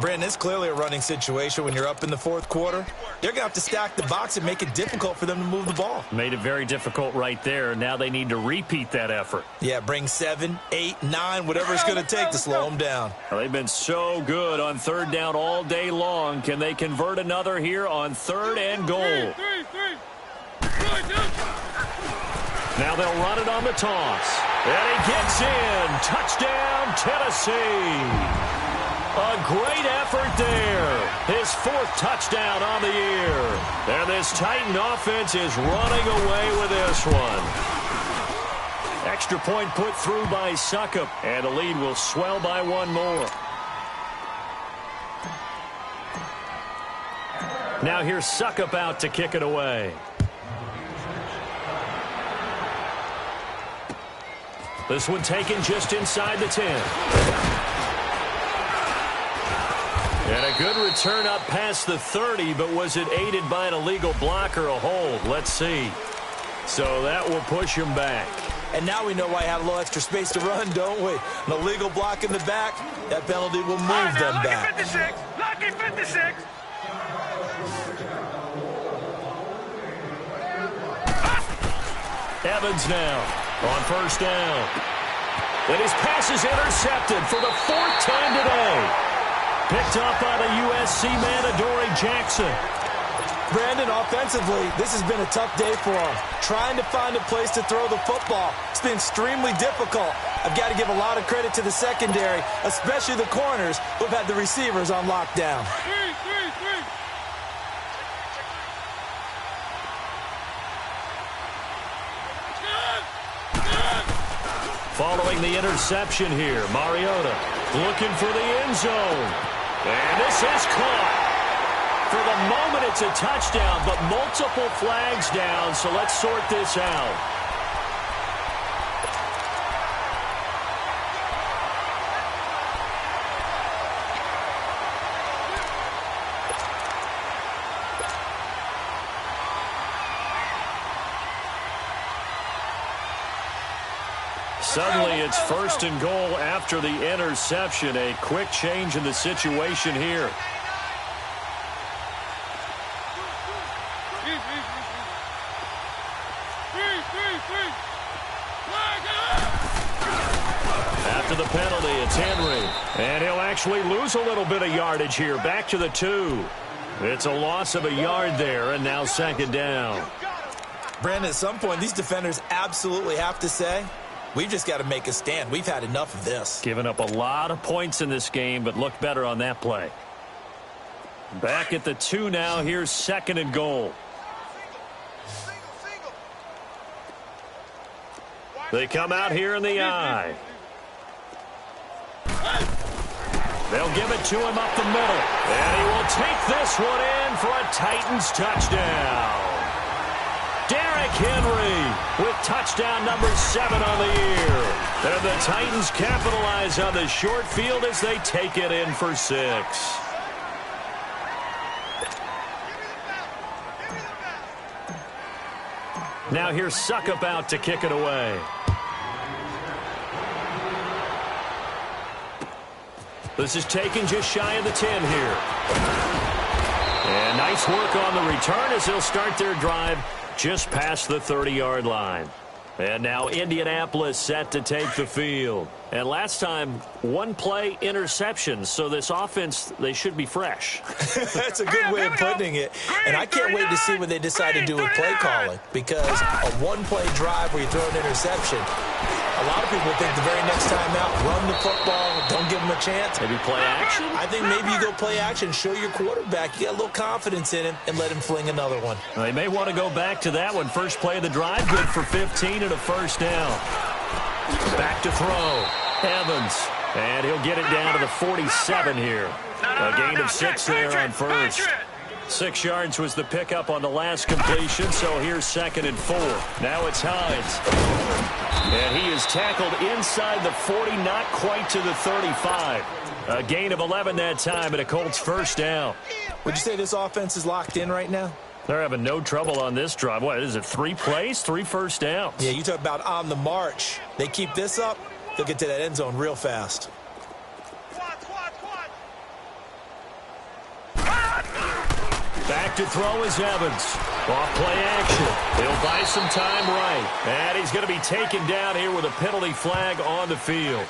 Brandon, it's clearly a running situation when you're up in the fourth quarter. They're going to have to stack the box and make it difficult for them to move the ball. Made it very difficult right there. Now they need to repeat that effort. Yeah, bring 7, 8, 9, whatever it's going to take to slow them down. Well, they've been so good on third down all day long. Can they convert another here on third and goal? Now they'll run it on the toss. And he gets in. Touchdown, Tennessee. A great effort there. His 4th touchdown on the year. And this Titan offense is running away with this one. Extra point put through by Suckup. And the lead will swell by 1 more. Now here's Suckup out to kick it away. This one taken just inside the 10. And a good return up past the 30, but was it aided by an illegal block or a hold? Let's see. So that will push him back. And now we know why he had a little extra space to run, don't we? An illegal block in the back, that penalty will move them back. Lucky 56. Lucky 56. Evans now on first down. And his pass is intercepted for the 4th time today. Picked up by the USC man, Adoree Jackson. Brandon, offensively, this has been a tough day for him. Trying to find a place to throw the football. It's been extremely difficult. I've got to give a lot of credit to the secondary, especially the corners who've had the receivers on lockdown. Following the interception here, Mariota looking for the end zone. And this is caught. For the moment, it's a touchdown, but multiple flags down, so let's sort this out. Suddenly, it's 1st and goal after the interception. A quick change in the situation here. After the penalty, it's Henry. And he'll actually lose a little bit of yardage here. Back to the 2. It's a loss of a yard there, and now 2nd down. Brandon, at some point, these defenders absolutely have to say, we've just got to make a stand. We've had enough of this. Giving up a lot of points in this game, but looked better on that play. Back at the 2 now. Here's 2nd and goal. They come out here in the eye. They'll give it to him up the middle. And he will take this one in for a Titans touchdown. Derrick Henry with touchdown number 7 on the year. And the Titans capitalize on the short field as they take it in for 6. Now here's Suckup out to kick it away. This is taken just shy of the 10 here. And nice work on the return as they'll start their drive just past the 30-yard line. And now Indianapolis set to take the field. And last time, 1 play interception. So this offense, they should be fresh. That's a good way of putting it. And I can't wait to see what they decide to do with play calling. Because a 1-play drive where you throw an interception, a lot of people think the very next time out, run the football, don't give them a chance. Maybe play action? I think maybe you go play action, show your quarterback you got a little confidence in him, and let him fling another one. They may want to go back to that one. First play of the drive, good for 15 and a 1st down. Back to throw. Evans. And he'll get it down to the 47 here. A gain of 6 there on 1st. 6 yards was the pickup on the last completion, so here's 2nd and 4. Now it's Hines. And he is tackled inside the 40, not quite to the 35. A gain of 11 that time, and a Colts 1st down. Would you say this offense is locked in right now? They're having no trouble on this drive. What is it, 3 plays, 3 1st downs? Yeah, you talk about on the march. They keep this up, they'll get to that end zone real fast. Back to throw is Evans. Off play action. He'll buy some time right. And he's going to be taken down here with a penalty flag on the field.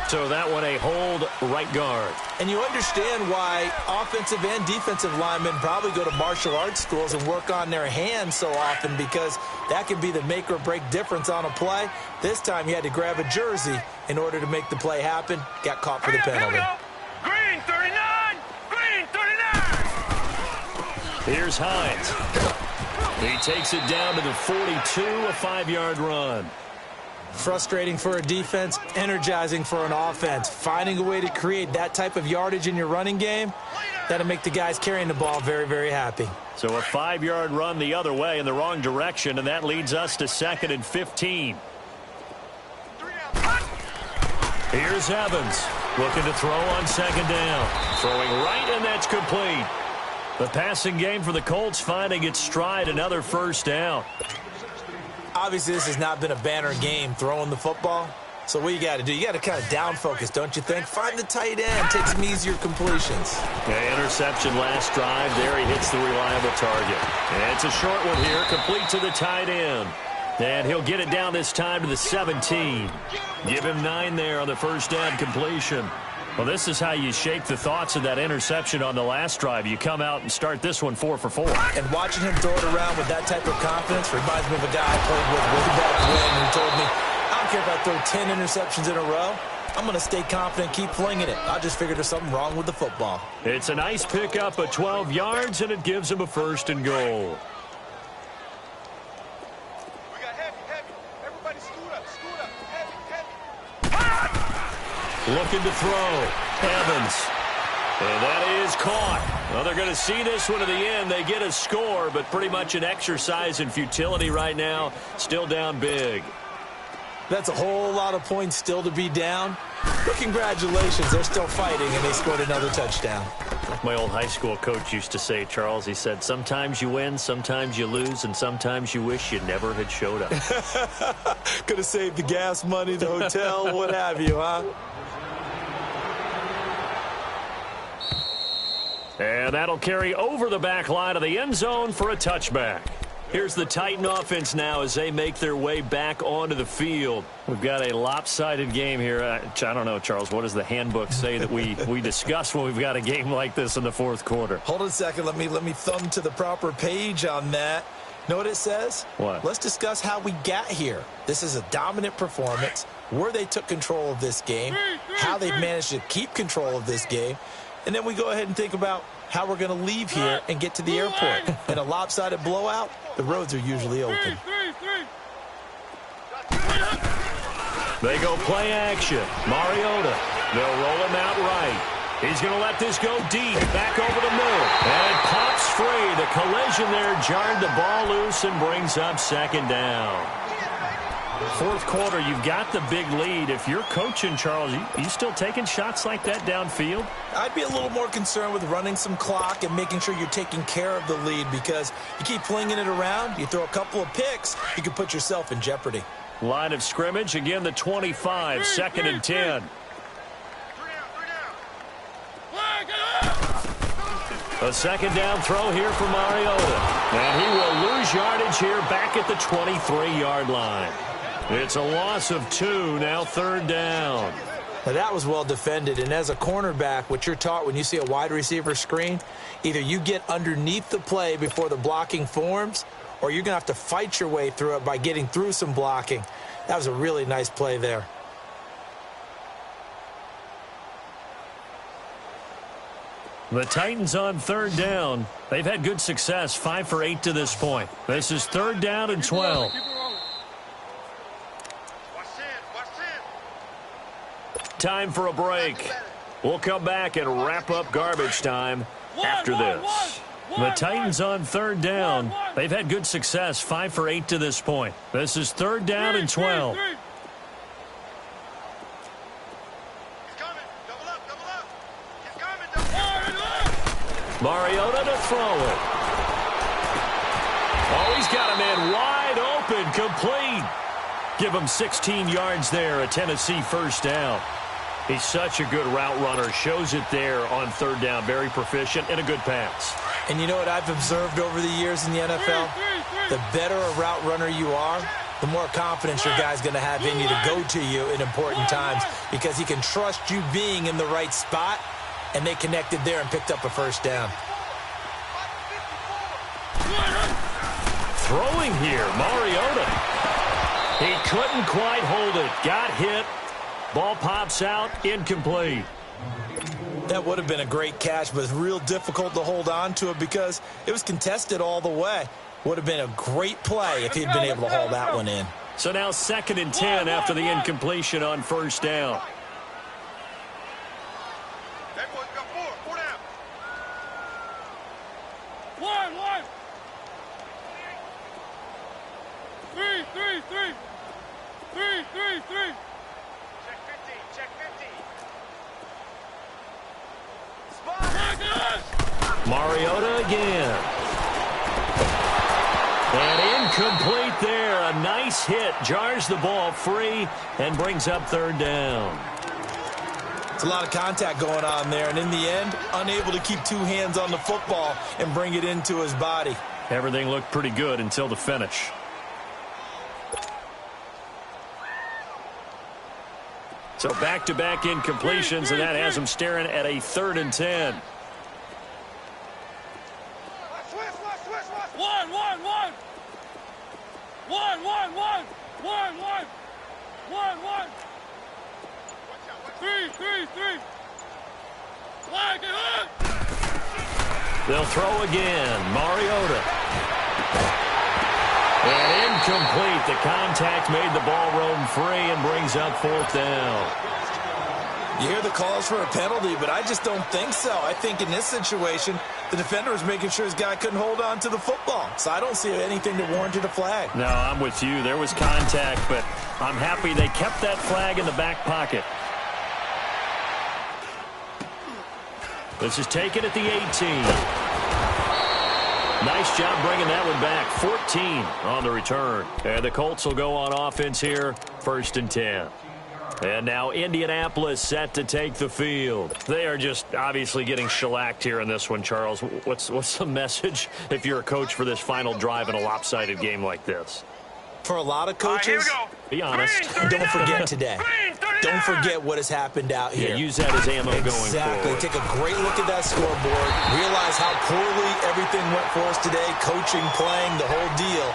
So that one a hold right guard. And you understand why offensive and defensive linemen probably go to martial arts schools and work on their hands so often, because that can be the make or break difference on a play. This time he had to grab a jersey in order to make the play happen. Got caught for the penalty. Green 39! Green 39! Here's Hines. He takes it down to the 42, a 5-yard run. Frustrating for a defense, energizing for an offense. Finding a way to create that type of yardage in your running game, that'll make the guys carrying the ball very, very happy. So a 5-yard run the other way in the wrong direction, and that leads us to 2nd and 15. Here's Evans looking to throw on 2nd down. Throwing right, and that's complete. The passing game for the Colts finding its stride, another 1st down. Obviously, this has not been a banner game throwing the football. So what you got to do, you got to kind of down focus, don't you think? Find the tight end, take some easier completions. Okay, interception last drive. There he hits the reliable target. And it's a short one here, complete to the tight end. And he'll get it down this time to the 17. Give him 9 there on the 1st down completion. Well, this is how you shake the thoughts of that interception on the last drive. You come out and start this one 4 for 4. And watching him throw it around with that type of confidence reminds me of a guy I played with way back when who told me, I don't care if I throw 10 interceptions in a row. I'm going to stay confident, keep flinging it. I just figured there's something wrong with the football. It's a nice pickup of 12 yards, and it gives him a 1st and goal. We got heavy. Everybody scoot up. Looking to throw. Evans. And that is caught. Well, they're going to see this one to the end. They get a score, but pretty much an exercise in futility right now. Still down big. That's a whole lot of points still to be down. But congratulations, they're still fighting, and they scored another touchdown. Like my old high school coach used to say, Charles, he said, sometimes you win, sometimes you lose, and sometimes you wish you never had showed up. Could have saved the gas money, the hotel, what have you, huh? And that'll carry over the back line of the end zone for a touchback. Here's the Titan offense now as they make their way back onto the field. We've got a lopsided game here. I don't know, Charles, what does the handbook say that we discuss when we've got a game like this in the fourth quarter? Hold on a second. Let me thumb to the proper page on that. Know what it says? What? Let's discuss how we got here. This is a dominant performance, where they took control of this game, how they've managed to keep control of this game, and then we go ahead and think about how we're going to leave here and get to the airport. In a lopsided blowout, the roads are usually open. They go play action. Mariota. They'll roll him out right. He's going to let this go deep. Back over the middle. And it pops free. The collision there jarred the ball loose and brings up second down. Fourth quarter, you've got the big lead. If you're coaching, Charles, you still taking shots like that downfield? I'd be a little more concerned with running some clock and making sure you're taking care of the lead, because you keep flinging it around, you throw a couple of picks, you can put yourself in jeopardy. Line of scrimmage, again the 25, second and 10. A second down throw here for Mariota. And he will lose yardage here back at the 23-yard line. It's a loss of 2, now third down. Now that was well defended, and as a cornerback, what you're taught when you see a wide receiver screen, either you get underneath the play before the blocking forms, or you're going to have to fight your way through it by getting through some blocking. That was a really nice play there. The Titans on third down. They've had good success, 5 for 8 to this point. This is third down and 12. Time for a break. We'll come back and wrap up garbage time after this. The Titans on third down. They've had good success, 5 for 8 to this point. This is third down and 12. Mariota to throw it. Oh, he's got a man wide open, complete. Give him 16 yards there, a Tennessee first down. He's such a good route runner. Shows it there on third down. Very proficient and a good pass. And you know what I've observed over the years in the NFL? The better a route runner you are, the more confidence your guy's going to have in you to go to you in important times, because he can trust you being in the right spot, and they connected there and picked up a first down. Throwing here, Mariota. He couldn't quite hold it. Got hit. Ball pops out, incomplete. That would have been a great catch, but it's real difficult to hold on to it because it was contested all the way. Would have been a great play if he'd been able to hold that one in. So now second and 10 after the incompletion on first down. Three. Mariota again. And incomplete there. A nice hit. Jars the ball free and brings up third down. It's a lot of contact going on there, and in the end, unable to keep two hands on the football and bring it into his body. Everything looked pretty good until the finish. So back-to-back incompletions, and that has him staring at a third and 10. Three. They'll throw again. Mariota. And incomplete. The contact made the ball roam free and brings up fourth down. You hear the calls for a penalty, but I just don't think so. I think in this situation, the defender was making sure his guy couldn't hold on to the football. So I don't see anything that warranted a flag. No, I'm with you. There was contact, but I'm happy they kept that flag in the back pocket. This is taken at the 18. Nice job bringing that one back. 14 on the return. And the Colts will go on offense here, 1st and 10. And now Indianapolis set to take the field. They are just obviously getting shellacked here in this one, Charles. What's the message if you're a coach for this final drive in a lopsided game like this? For a lot of coaches, be honest. Don't forget today. Don't forget what has happened out here. Yeah, use that as ammo going forward. Exactly. Take a great look at that scoreboard. Realize how poorly everything went for us today. Coaching, playing, the whole deal.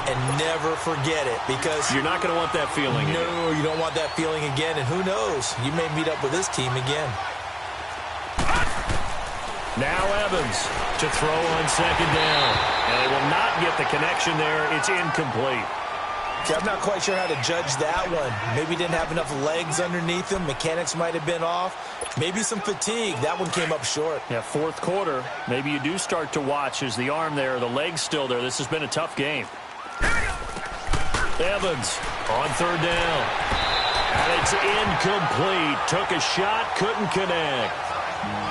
And never forget it, because you're not going to want that feeling again. No, you don't want that feeling again. And who knows? You may meet up with this team again. Now Evans to throw on 2nd down. And they will not get the connection there. It's incomplete. See, I'm not quite sure how to judge that one. Maybe didn't have enough legs underneath him. Mechanics might have been off. Maybe some fatigue. That one came up short. Yeah, 4th quarter. Maybe you do start to watch as the arm there, the leg's still there. This has been a tough game. Evans on 3rd down. And it's incomplete. Took a shot, couldn't connect.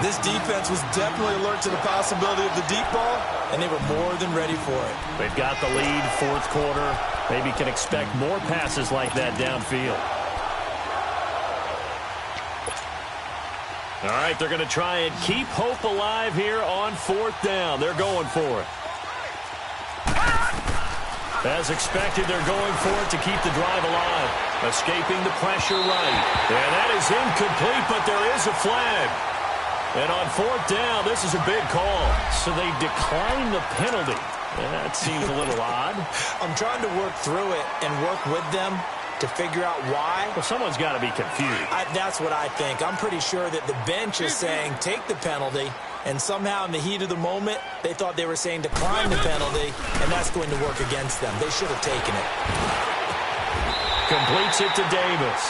This defense was definitely alert to the possibility of the deep ball, and they were more than ready for it. They've got the lead, 4th quarter. Maybe can expect more passes like that downfield. All right, they're going to try and keep hope alive here on 4th down. They're going for it. As expected, they're going for it to keep the drive alive. Escaping the pressure right. And that is incomplete, but there is a flag. And on 4th down, this is a big call. So they decline the penalty. And that seems a little odd. I'm trying to work through it and work with them to figure out why. Well, someone's got to be confused. That's what I think. I'm pretty sure that the bench is saying take the penalty, and somehow in the heat of the moment, they thought they were saying decline the penalty, and that's going to work against them. They should have taken it. Completes it to Davis.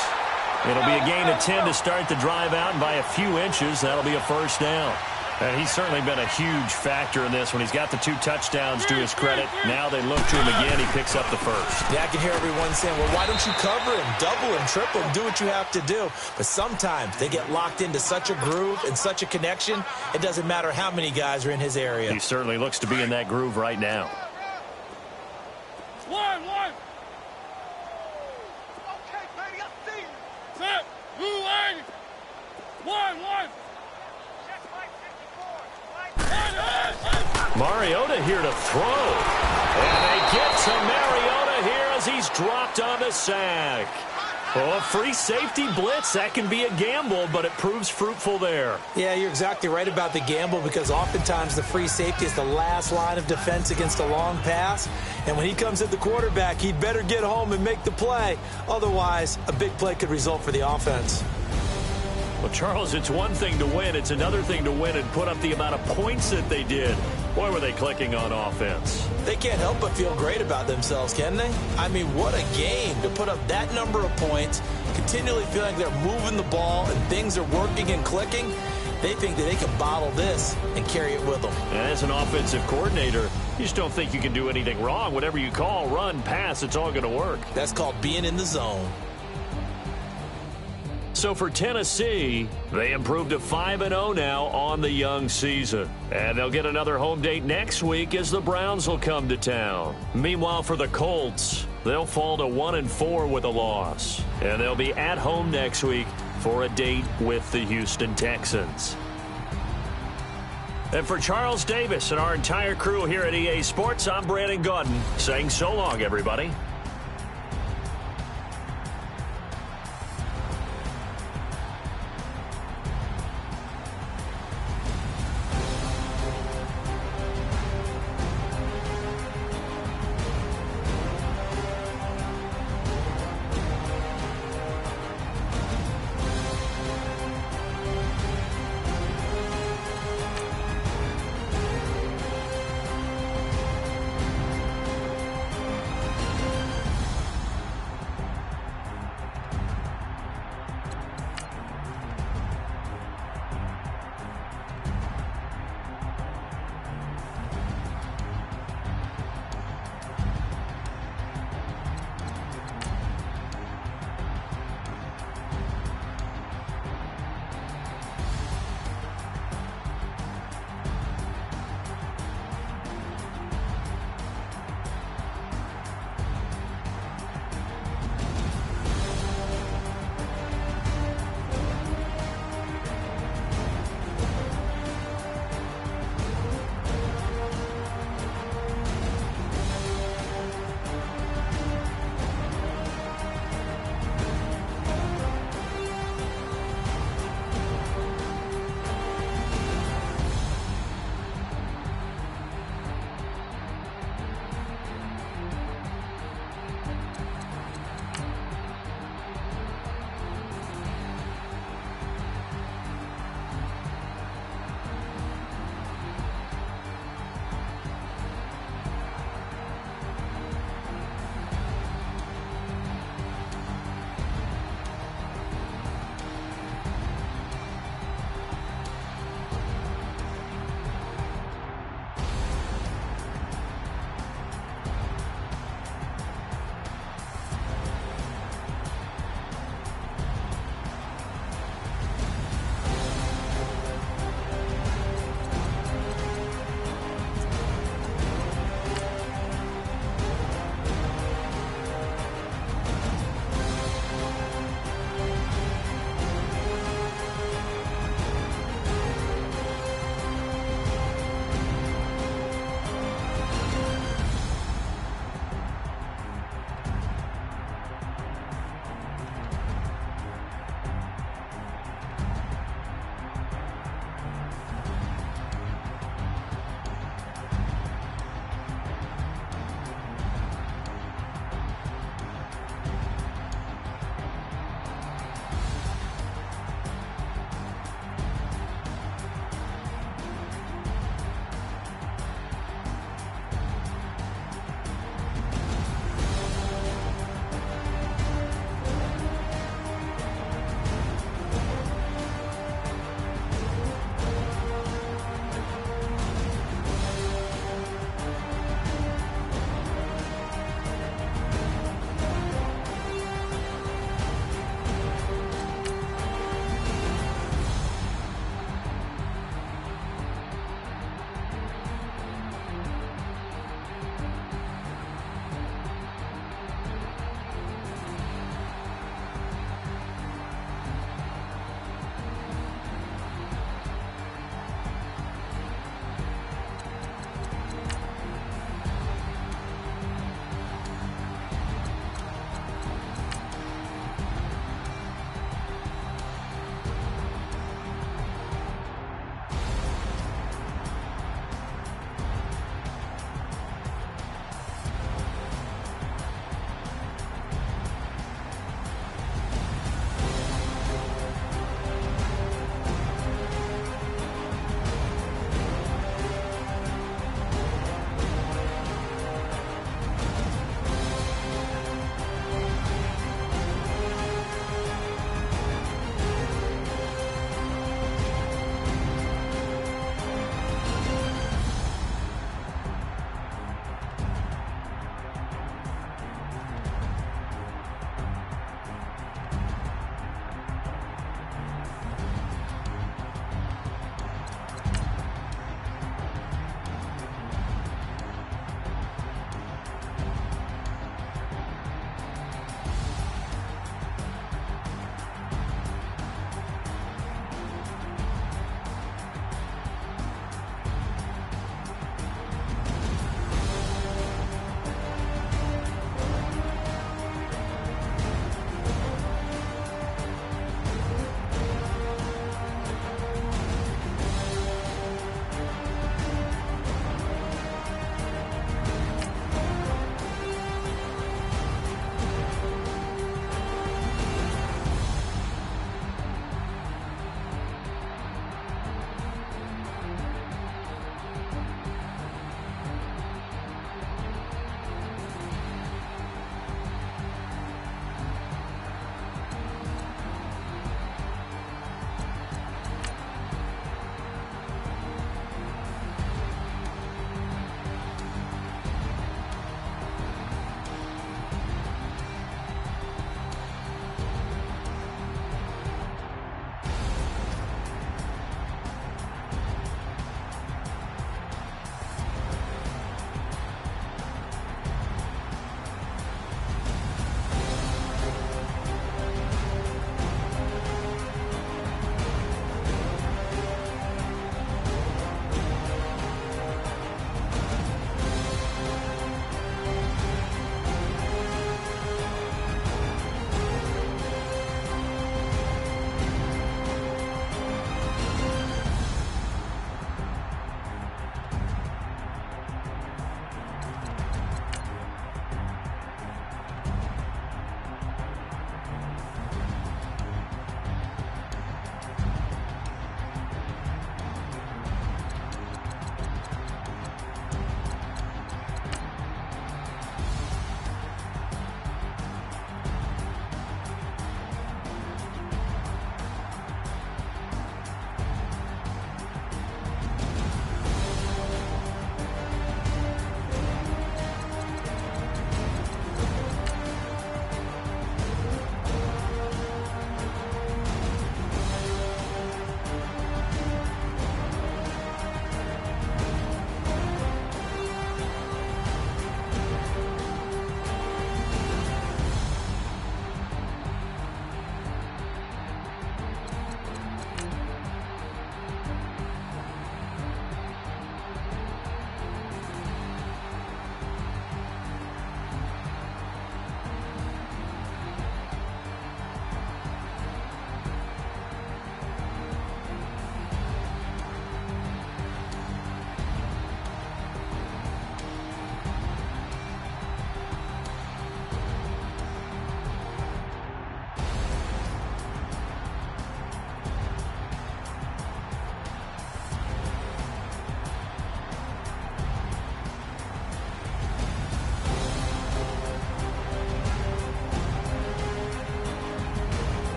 It'll be a gain of 10 to start the drive out, and by a few inches, that'll be a 1st down. And he's certainly been a huge factor in this one. He's got the 2 touchdowns to his credit. Now they look to him again. He picks up the 1st. Yeah, I can hear everyone saying, well, why don't you cover him, double him, triple him, do what you have to do. But sometimes they get locked into such a groove and such a connection, it doesn't matter how many guys are in his area. He certainly looks to be in that groove right now. One. Okay, baby, I see you. Set, blue line. One. Mariota here to throw. And they get to Mariota here as he's dropped on the sack. Oh, free safety blitz, that can be a gamble, but it proves fruitful there. Yeah, you're exactly right about the gamble, because oftentimes the free safety is the last line of defense against a long pass. And when he comes at the quarterback, he'd better get home and make the play. Otherwise, a big play could result for the offense. Well, Charles, it's one thing to win. It's another thing to win and put up the amount of points that they did. Boy, were they clicking on offense. They can't help but feel great about themselves, can they? I mean, what a game to put up that number of points, continually feeling like they're moving the ball and things are working and clicking. They think that they can bottle this and carry it with them. And as an offensive coordinator, you just don't think you can do anything wrong. Whatever you call, run, pass, it's all going to work. That's called being in the zone. So for Tennessee, they improved to 5-0 now on the young season. And they'll get another home date next week as the Browns will come to town. Meanwhile, for the Colts, they'll fall to 1-4 with a loss. And they'll be at home next week for a date with the Houston Texans. And for Charles Davis and our entire crew here at EA Sports, I'm Brandon Gaudin saying so long, everybody.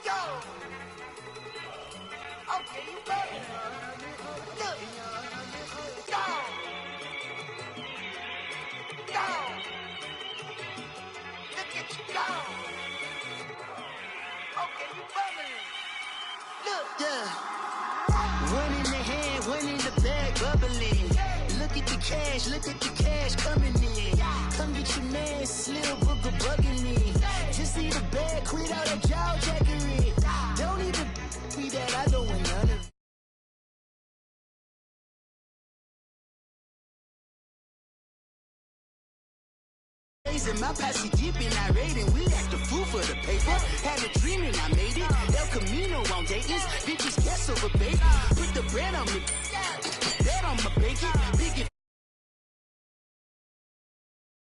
Go. Okay, you better. Look. Go. Go. Look at you go. Okay, you bubbling. Look. Yeah. One in the hand, one in the bag, bubbling. Look at the cash coming in. Come get your man, Slim Booker bugging me. Just need a bag, quit all that jaw jackery. Don't even be that, I don't want none of it. My posse deep and I raiding. We act the fool for the paper. Had a dream and I made it. El Camino on Dayton's. Bitches guess over baby. Put the bread on me. That on my bacon.